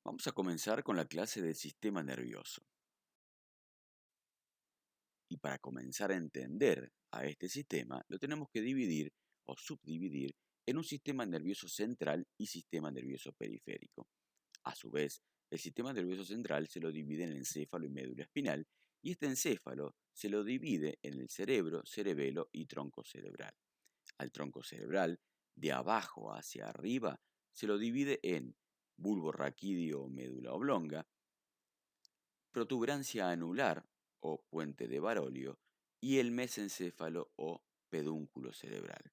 Vamos a comenzar con la clase del sistema nervioso. Y para comenzar a entender a este sistema, lo tenemos que dividir o subdividir en un sistema nervioso central y sistema nervioso periférico. A su vez, el sistema nervioso central se lo divide en encéfalo y médula espinal, y este encéfalo se lo divide en el cerebro, cerebelo y tronco cerebral. Al tronco cerebral, de abajo hacia arriba, se lo divide en bulbo raquídeo o médula oblonga, protuberancia anular o puente de Barolio y el mesencéfalo o pedúnculo cerebral.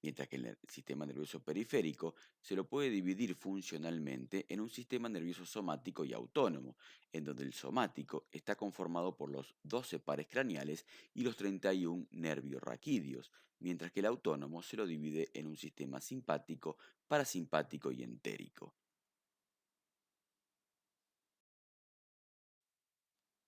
Mientras que en el sistema nervioso periférico se lo puede dividir funcionalmente en un sistema nervioso somático y autónomo, en donde el somático está conformado por los 12 pares craneales y los 31 nervios raquídeos, mientras que el autónomo se lo divide en un sistema simpático, parasimpático y entérico.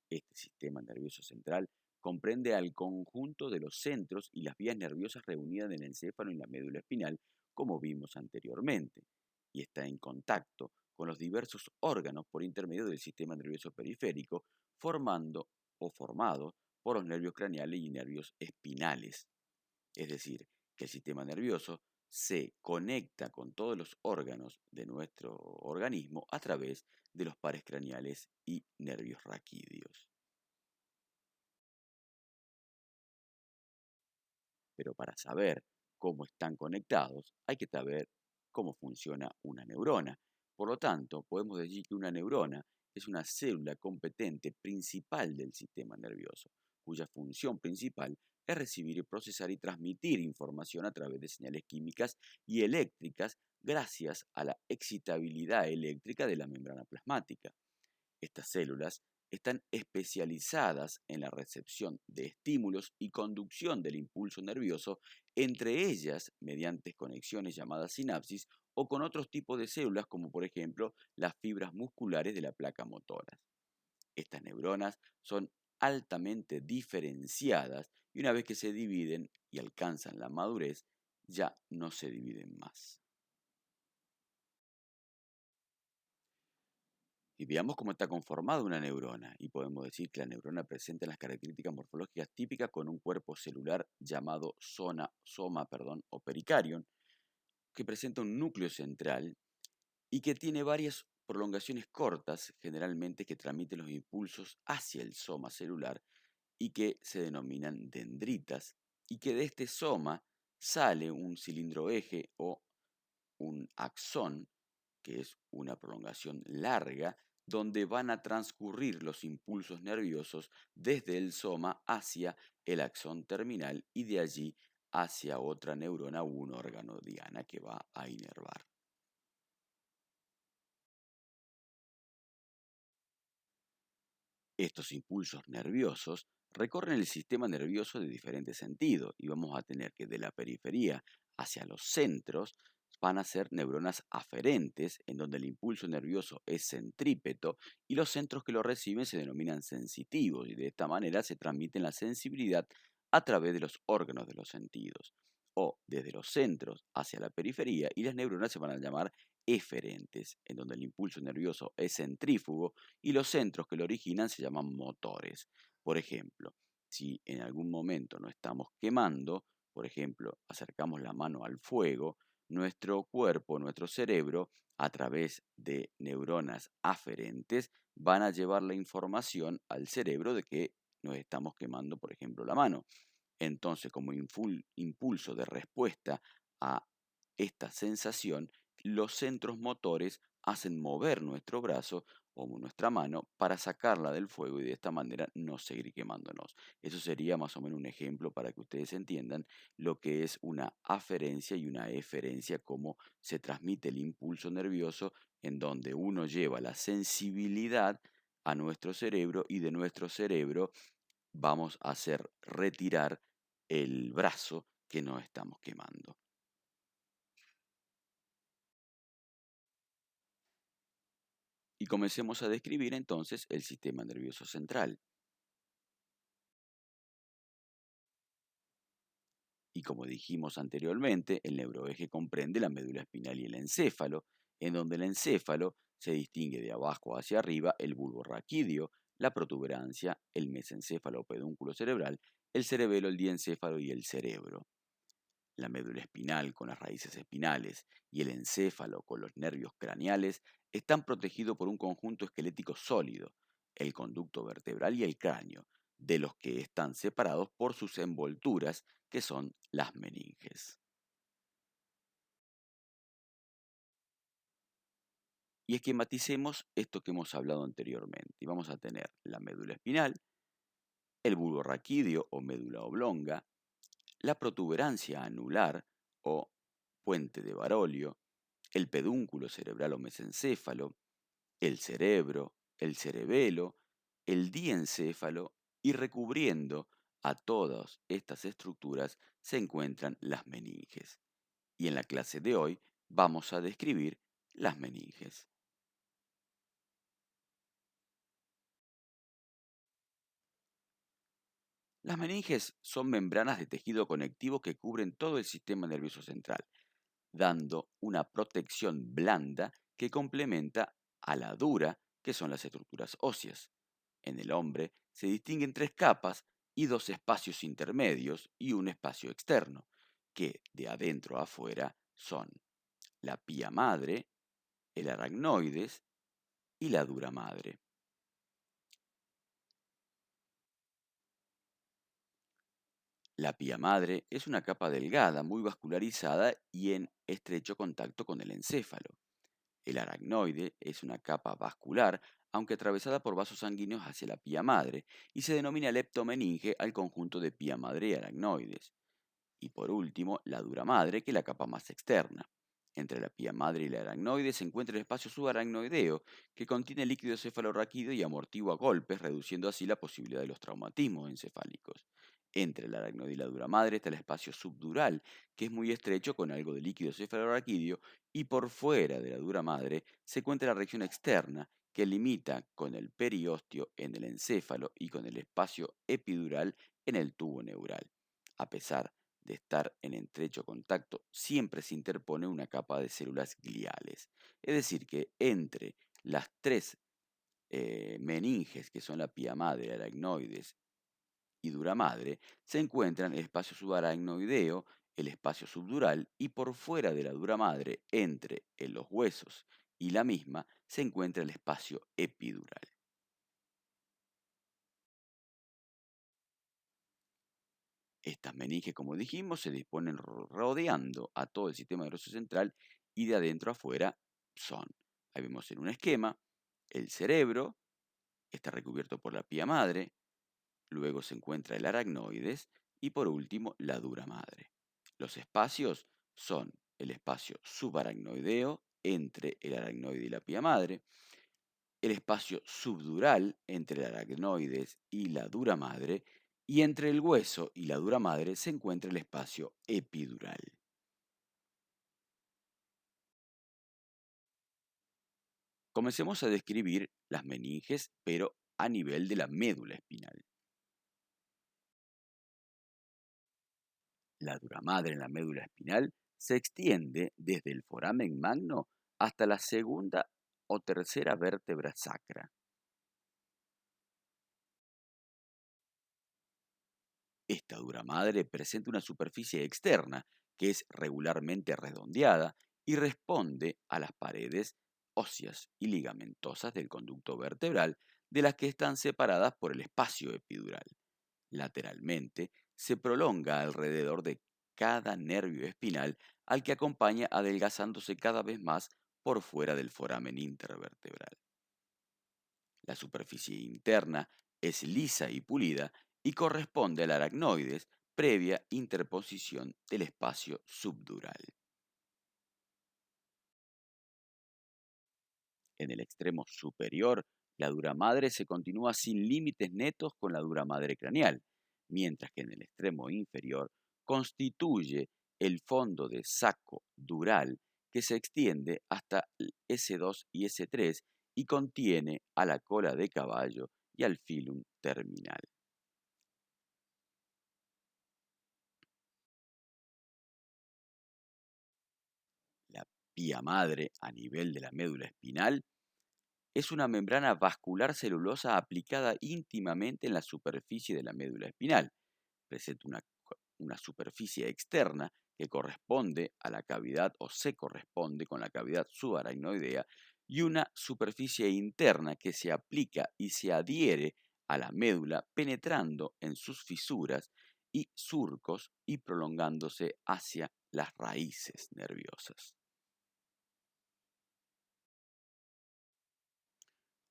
Este sistema nervioso central comprende al conjunto de los centros y las vías nerviosas reunidas en el encéfalo y en la médula espinal, como vimos anteriormente, y está en contacto con los diversos órganos por intermedio del sistema nervioso periférico, formando o formado por los nervios craneales y nervios espinales. Es decir, que el sistema nervioso se conecta con todos los órganos de nuestro organismo a través de los pares craneales y nervios raquídeos. Pero para saber cómo están conectados, hay que saber cómo funciona una neurona. Por lo tanto, podemos decir que una neurona es una célula competente principal del sistema nervioso, cuya función principal es recibir, procesar y transmitir información a través de señales químicas y eléctricas gracias a la excitabilidad eléctrica de la membrana plasmática. Estas células están especializadas en la recepción de estímulos y conducción del impulso nervioso, entre ellas mediante conexiones llamadas sinapsis o con otros tipos de células como por ejemplo las fibras musculares de la placa motora. Estas neuronas son altamente diferenciadas y una vez que se dividen y alcanzan la madurez, ya no se dividen más. Y veamos cómo está conformada una neurona, y podemos decir que la neurona presenta las características morfológicas típicas con un cuerpo celular llamado soma o pericarion, que presenta un núcleo central y que tiene varias prolongaciones cortas, generalmente que transmiten los impulsos hacia el soma celular y que se denominan dendritas, y que de este soma sale un cilindro eje o un axón, que es una prolongación larga, donde van a transcurrir los impulsos nerviosos desde el soma hacia el axón terminal y de allí hacia otra neurona u un órgano diana que va a inervar. Estos impulsos nerviosos recorren el sistema nervioso de diferentes sentidos y vamos a tener que de la periferia hacia los centros van a ser neuronas aferentes, en donde el impulso nervioso es centrípeto y los centros que lo reciben se denominan sensitivos y de esta manera se transmite la sensibilidad a través de los órganos de los sentidos o desde los centros hacia la periferia y las neuronas se van a llamar eferentes, en donde el impulso nervioso es centrífugo y los centros que lo originan se llaman motores. Por ejemplo, si en algún momento nos estamos quemando, por ejemplo, acercamos la mano al fuego, nuestro cuerpo, nuestro cerebro, a través de neuronas aferentes, van a llevar la información al cerebro de que nos estamos quemando, por ejemplo, la mano. Entonces, como impulso de respuesta a esta sensación, los centros motores hacen mover nuestro brazo o nuestra mano para sacarla del fuego y de esta manera no seguir quemándonos. Eso sería más o menos un ejemplo para que ustedes entiendan lo que es una aferencia y una eferencia, cómo se transmite el impulso nervioso en donde uno lleva la sensibilidad a nuestro cerebro y de nuestro cerebro vamos a hacer retirar el brazo que nos estamos quemando. Y comencemos a describir entonces el sistema nervioso central. Y como dijimos anteriormente, el neuroeje comprende la médula espinal y el encéfalo, en donde el encéfalo se distingue de abajo hacia arriba el bulbo raquídeo, la protuberancia, el mesencéfalo o pedúnculo cerebral, el cerebelo, el diencéfalo y el cerebro. La médula espinal con las raíces espinales y el encéfalo con los nervios craneales están protegidos por un conjunto esquelético sólido, el conducto vertebral y el cráneo, de los que están separados por sus envolturas, que son las meninges. Y esquematicemos esto que hemos hablado anteriormente. Y vamos a tener la médula espinal, el bulbo raquídeo o médula oblonga, la protuberancia anular o puente de Barolio, el pedúnculo cerebral o mesencéfalo, el cerebro, el cerebelo, el diencéfalo y recubriendo a todas estas estructuras se encuentran las meninges. Y en la clase de hoy vamos a describir las meninges. Las meninges son membranas de tejido conectivo que cubren todo el sistema nervioso central, dando una protección blanda que complementa a la dura, que son las estructuras óseas. En el hombre se distinguen tres capas y dos espacios intermedios y un espacio externo, que de adentro a afuera son la pía madre, el aracnoides y la dura madre. La pía madre es una capa delgada, muy vascularizada y en estrecho contacto con el encéfalo. El aracnoide es una capa vascular, aunque atravesada por vasos sanguíneos hacia la pía madre, y se denomina leptomeninge al conjunto de pía madre y aracnoides. Y por último, la dura madre, que es la capa más externa. Entre la pía madre y la aracnoide se encuentra el espacio subaracnoideo, que contiene líquido cefalorraquídeo y amortigua golpes, reduciendo así la posibilidad de los traumatismos encefálicos. Entre la aracnoide y la dura madre está el espacio subdural, que es muy estrecho con algo de líquido cefalorraquídeo, y por fuera de la dura madre se encuentra la región externa, que limita con el periósteo en el encéfalo y con el espacio epidural en el tubo neural. A pesar de estar en estrecho contacto, siempre se interpone una capa de células gliales. Es decir, que entre las tres meninges, que son la pía madre, aracnoides y dura madre, se encuentran el espacio subaracnoideo, el espacio subdural y por fuera de la dura madre, entre en los huesos y la misma, se encuentra el espacio epidural. Estas meninges, como dijimos, se disponen rodeando a todo el sistema nervioso central y de adentro a afuera son, ahí vemos en un esquema, el cerebro está recubierto por la pía madre, luego se encuentra el aracnoides y por último la dura madre. Los espacios son el espacio subaracnoideo entre el aracnoide y la pía madre, el espacio subdural entre el aracnoides y la dura madre, y entre el hueso y la dura madre se encuentra el espacio epidural. Comencemos a describir las meninges, pero a nivel de la médula espinal. La dura madre en la médula espinal se extiende desde el foramen magno hasta la segunda o tercera vértebra sacra. Esta dura madre presenta una superficie externa que es regularmente redondeada y responde a las paredes óseas y ligamentosas del conducto vertebral, de las que están separadas por el espacio epidural. Lateralmente se prolonga alrededor de cada nervio espinal, al que acompaña adelgazándose cada vez más por fuera del foramen intervertebral. La superficie interna es lisa y pulida y corresponde al aracnoides previa interposición del espacio subdural. En el extremo superior, la dura madre se continúa sin límites netos con la dura madre craneal, mientras que en el extremo inferior constituye el fondo de saco dural que se extiende hasta el S2 y S3 y contiene a la cola de caballo y al filum terminal. La pía madre a nivel de la médula espinal es una membrana vascular celulosa aplicada íntimamente en la superficie de la médula espinal. Presenta una superficie externa que corresponde a la cavidad o se corresponde con la cavidad subaracnoidea y una superficie interna que se aplica y se adhiere a la médula penetrando en sus fisuras y surcos y prolongándose hacia las raíces nerviosas.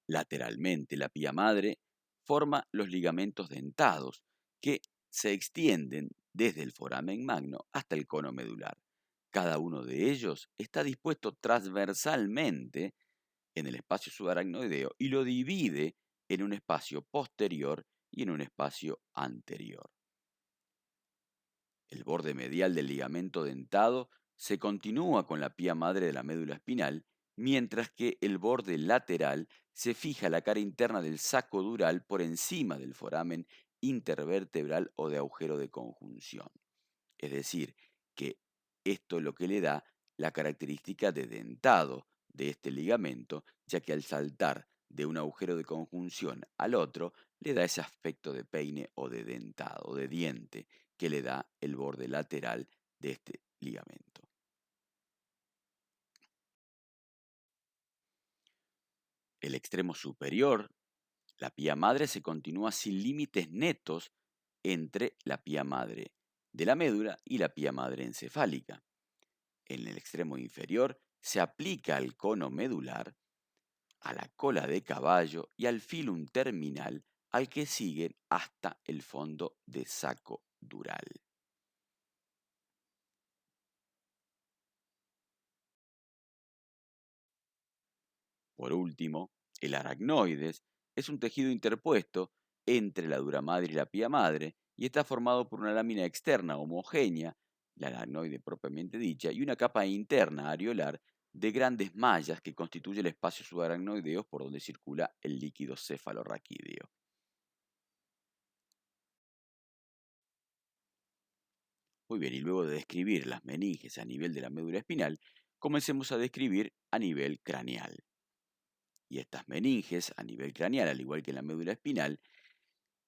Lateralmente, la pía madre forma los ligamentos dentados que se extienden desde el foramen magno hasta el cono medular. Cada uno de ellos está dispuesto transversalmente en el espacio subaracnoideo y lo divide en un espacio posterior y en un espacio anterior. El borde medial del ligamento dentado se continúa con la pía madre de la médula espinal, mientras que el borde lateral se fija a la cara interna del saco dural por encima del foramen intervertebral o de agujero de conjunción. Es decir, que esto es lo que le da la característica de dentado de este ligamento, ya que al saltar de un agujero de conjunción al otro, le da ese aspecto de peine o de dentado, de diente, que le da el borde lateral de este ligamento. El extremo superior, la pía madre, se continúa sin límites netos entre la pía madre de la médula y la pía madre encefálica. En el extremo inferior se aplica al cono medular, a la cola de caballo y al filum terminal al que siguen hasta el fondo de saco dural. Por último, el aracnoides es un tejido interpuesto entre la dura madre y la pía madre y está formado por una lámina externa homogénea, la aracnoide propiamente dicha, y una capa interna areolar de grandes mallas que constituye el espacio subaracnoideo por donde circula el líquido cefalorraquídeo. Muy bien, y luego de describir las meninges a nivel de la médula espinal, comencemos a describir a nivel craneal. Y estas meninges a nivel craneal, al igual que en la médula espinal,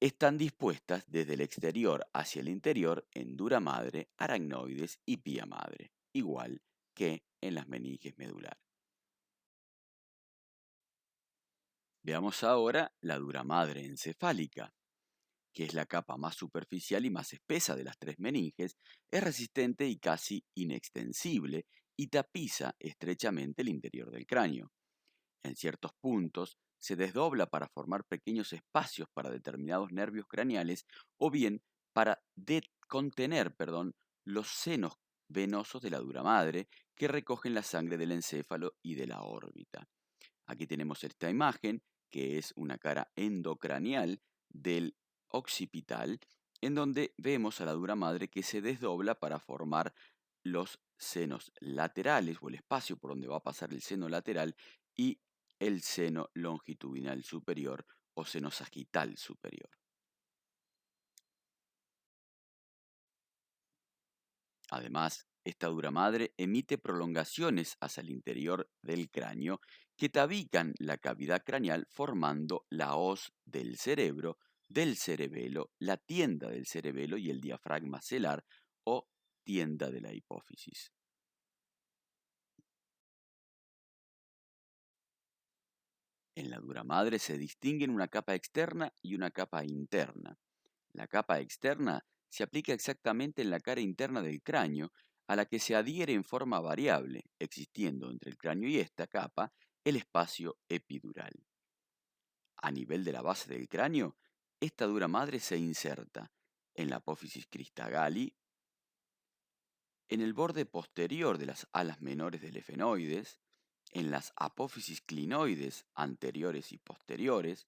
están dispuestas desde el exterior hacia el interior en dura madre, aracnoides y pía madre, igual que en las meninges medular. Veamos ahora la dura madre encefálica, que es la capa más superficial y más espesa de las tres meninges, es resistente y casi inextensible y tapiza estrechamente el interior del cráneo. En ciertos puntos se desdobla para formar pequeños espacios para determinados nervios craneales o bien para contener, los senos venosos de la dura madre que recogen la sangre del encéfalo y de la órbita. Aquí tenemos esta imagen que es una cara endocraneal del occipital en donde vemos a la dura madre que se desdobla para formar los senos laterales o el espacio por donde va a pasar el seno lateral y el seno longitudinal superior o seno sagital superior. Además, esta dura madre emite prolongaciones hacia el interior del cráneo que tabican la cavidad craneal formando la hoz del cerebelo, la tienda del cerebelo y el diafragma celar o tienda de la hipófisis. En la dura madre se distinguen una capa externa y una capa interna. La capa externa se aplica exactamente en la cara interna del cráneo, a la que se adhiere en forma variable, existiendo entre el cráneo y esta capa el espacio epidural. A nivel de la base del cráneo, esta dura madre se inserta en la apófisis cristagali, en el borde posterior de las alas menores del efenoides, en las apófisis clinoides anteriores y posteriores,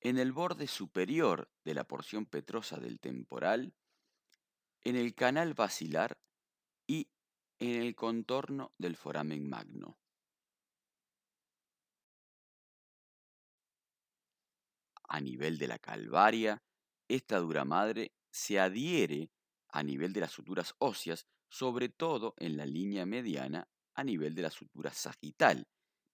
en el borde superior de la porción petrosa del temporal, en el canal basilar y en el contorno del foramen magno. A nivel de la calvaria, esta dura madre se adhiere a nivel de las suturas óseas, sobre todo en la línea mediana a nivel de la sutura sagital,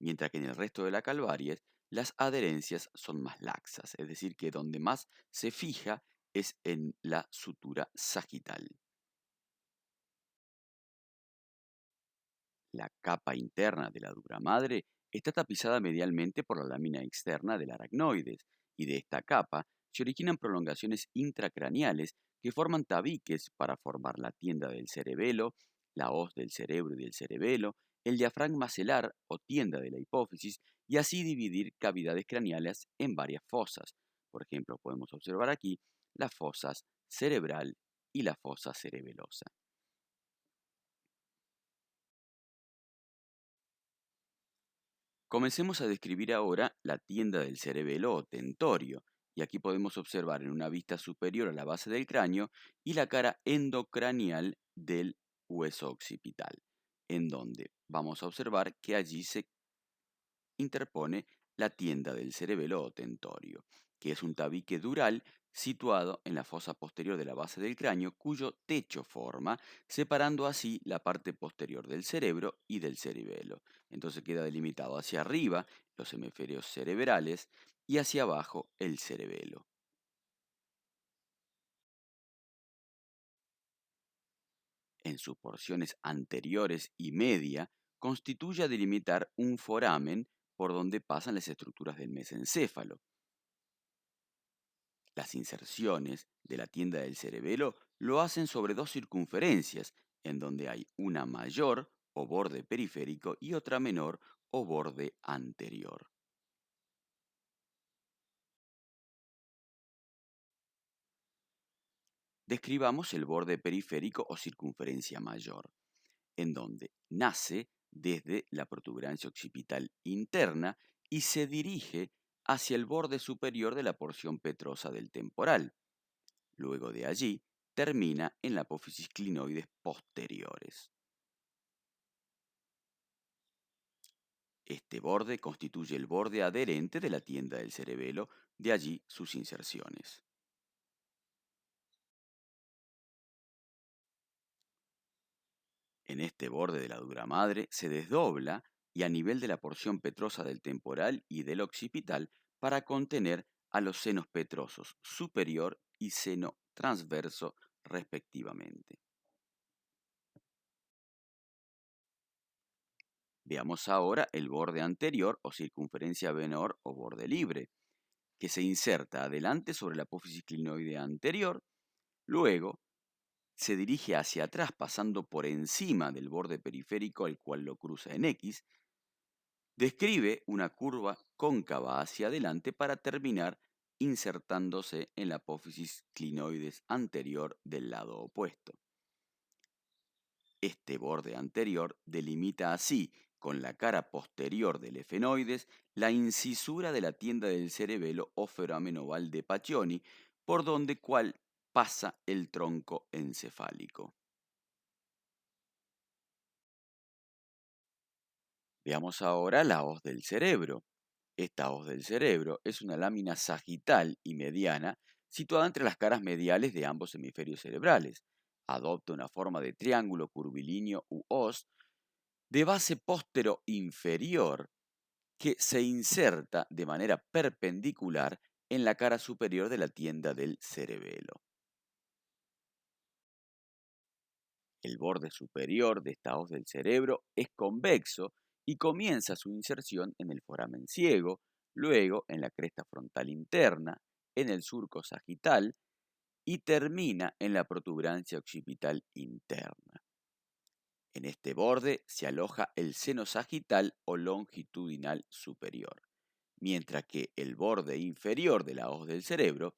mientras que en el resto de la calvaries las adherencias son más laxas, es decir, que donde más se fija es en la sutura sagital. La capa interna de la dura madre está tapizada medialmente por la lámina externa del aracnoides, y de esta capa se originan prolongaciones intracraneales que forman tabiques para formar la tienda del cerebelo, la hoz del cerebro y del cerebelo, el diafragma celar o tienda de la hipófisis, y así dividir cavidades craneales en varias fosas. Por ejemplo, podemos observar aquí las fosas cerebral y la fosa cerebelosa. Comencemos a describir ahora la tienda del cerebelo o tentorio, y aquí podemos observar en una vista superior a la base del cráneo y la cara endocranial del hueso occipital, en donde vamos a observar que allí se interpone la tienda del cerebelo o tentorio, que es un tabique dural situado en la fosa posterior de la base del cráneo, cuyo techo forma, separando así la parte posterior del cerebro y del cerebelo. Entonces queda delimitado hacia arriba los hemisferios cerebrales y hacia abajo el cerebelo. En sus porciones anteriores y media, constituye a delimitar un foramen por donde pasan las estructuras del mesencéfalo. Las inserciones de la tienda del cerebelo lo hacen sobre dos circunferencias, en donde hay una mayor o borde periférico y otra menor o borde anterior. Describamos el borde periférico o circunferencia mayor, en donde nace desde la protuberancia occipital interna y se dirige hacia el borde superior de la porción petrosa del temporal. Luego de allí, termina en la apófisis clinoides posteriores. Este borde constituye el borde adherente de la tienda del cerebelo, de allí sus inserciones. En este borde de la dura madre se desdobla y a nivel de la porción petrosa del temporal y del occipital para contener a los senos petrosos superior y seno transverso respectivamente. Veamos ahora el borde anterior o circunferencia menor o borde libre, que se inserta adelante sobre la apófisis clinoide anterior, luego se dirige hacia atrás pasando por encima del borde periférico al cual lo cruza en X, describe una curva cóncava hacia adelante para terminar insertándose en la apófisis clinoides anterior del lado opuesto. Este borde anterior delimita así, con la cara posterior del efenoides, la incisura de la tienda del cerebelo o foramen oval de Paccioni, por donde cual pasa el tronco encefálico. Veamos ahora la hoz del cerebro. Esta hoz del cerebro es una lámina sagital y mediana situada entre las caras mediales de ambos hemisferios cerebrales. Adopta una forma de triángulo curvilíneo u hoz de base póstero inferior que se inserta de manera perpendicular en la cara superior de la tienda del cerebelo. El borde superior de esta hoz del cerebro es convexo y comienza su inserción en el foramen ciego, luego en la cresta frontal interna, en el surco sagital y termina en la protuberancia occipital interna. En este borde se aloja el seno sagital o longitudinal superior, mientras que el borde inferior de la hoz del cerebro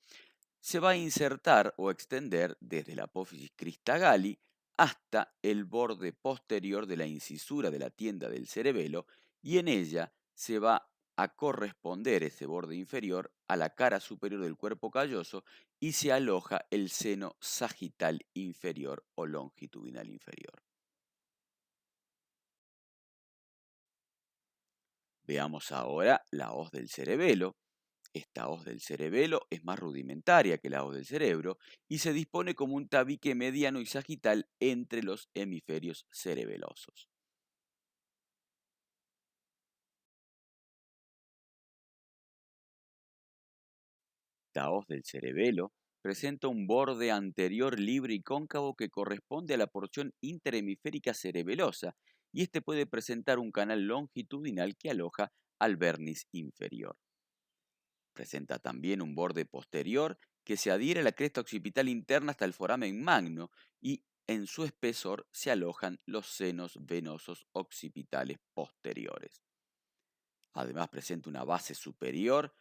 se va a insertar o extender desde la apófisis cristagali hasta el borde posterior de la incisura de la tienda del cerebelo, y en ella se va a corresponder ese borde inferior a la cara superior del cuerpo calloso y se aloja el seno sagital inferior o longitudinal inferior. Veamos ahora la hoz del cerebelo. Esta hoz del cerebelo es más rudimentaria que la hoz del cerebro y se dispone como un tabique mediano y sagital entre los hemisferios cerebelosos. Esta hoz del cerebelo presenta un borde anterior libre y cóncavo que corresponde a la porción interhemisférica cerebelosa, y este puede presentar un canal longitudinal que aloja al vérniz inferior. Presenta también un borde posterior que se adhiere a la cresta occipital interna hasta el foramen magno, y en su espesor se alojan los senos venosos occipitales posteriores. Además presenta una base superior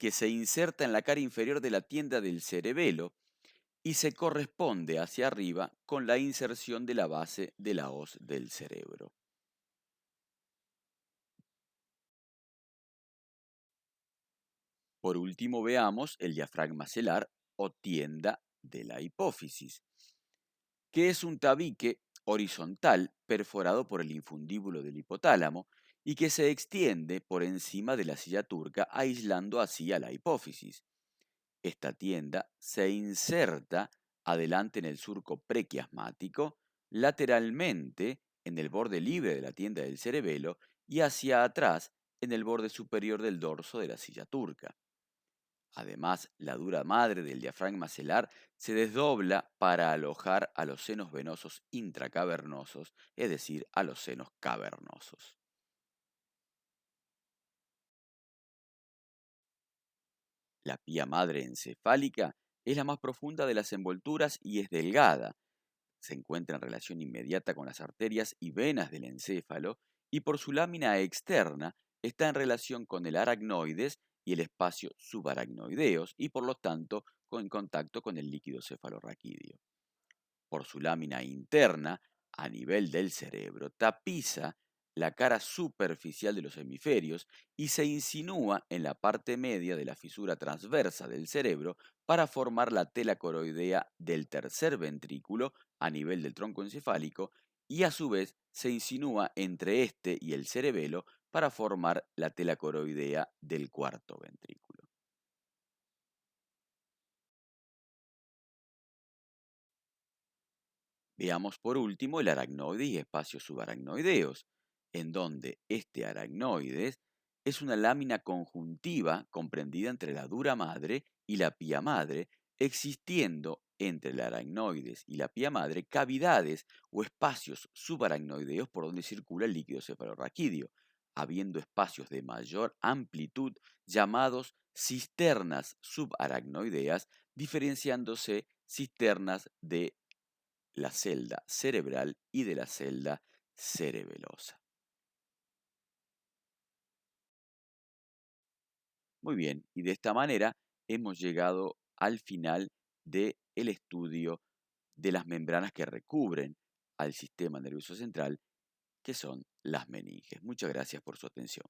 que se inserta en la cara inferior de la tienda del cerebelo y se corresponde hacia arriba con la inserción de la base de la hoz del cerebro. Por último, veamos el diafragma celar o tienda de la hipófisis, que es un tabique horizontal perforado por el infundíbulo del hipotálamo y que se extiende por encima de la silla turca, aislando así a la hipófisis. Esta tienda se inserta adelante en el surco prequiasmático, lateralmente en el borde libre de la tienda del cerebelo y hacia atrás en el borde superior del dorso de la silla turca. Además, la dura madre del diafragma celar se desdobla para alojar a los senos venosos intracavernosos, es decir, a los senos cavernosos. La pía madre encefálica es la más profunda de las envolturas y es delgada. Se encuentra en relación inmediata con las arterias y venas del encéfalo, y por su lámina externa está en relación con el aracnoides y el espacio subaracnoideos, y por lo tanto en contacto con el líquido cefalorraquídeo. Por su lámina interna, a nivel del cerebro, tapiza la cara superficial de los hemisferios y se insinúa en la parte media de la fisura transversa del cerebro para formar la tela coroidea del tercer ventrículo a nivel del tronco encefálico, y a su vez se insinúa entre este y el cerebelo para formar la tela coroidea del cuarto ventrículo. Veamos por último el aracnoide y espacios subaracnoideos, en donde este aracnoides es una lámina conjuntiva comprendida entre la dura madre y la pía madre, existiendo entre el aracnoides y la pía madre cavidades o espacios subaracnoideos por donde circula el líquido cefalorraquídeo, habiendo espacios de mayor amplitud llamados cisternas subaracnoideas, diferenciándose cisternas de la celda cerebral y de la celda cerebelosa. Muy bien, y de esta manera hemos llegado al final del estudio de las membranas que recubren al sistema nervioso central, que son las meninges. Muchas gracias por su atención.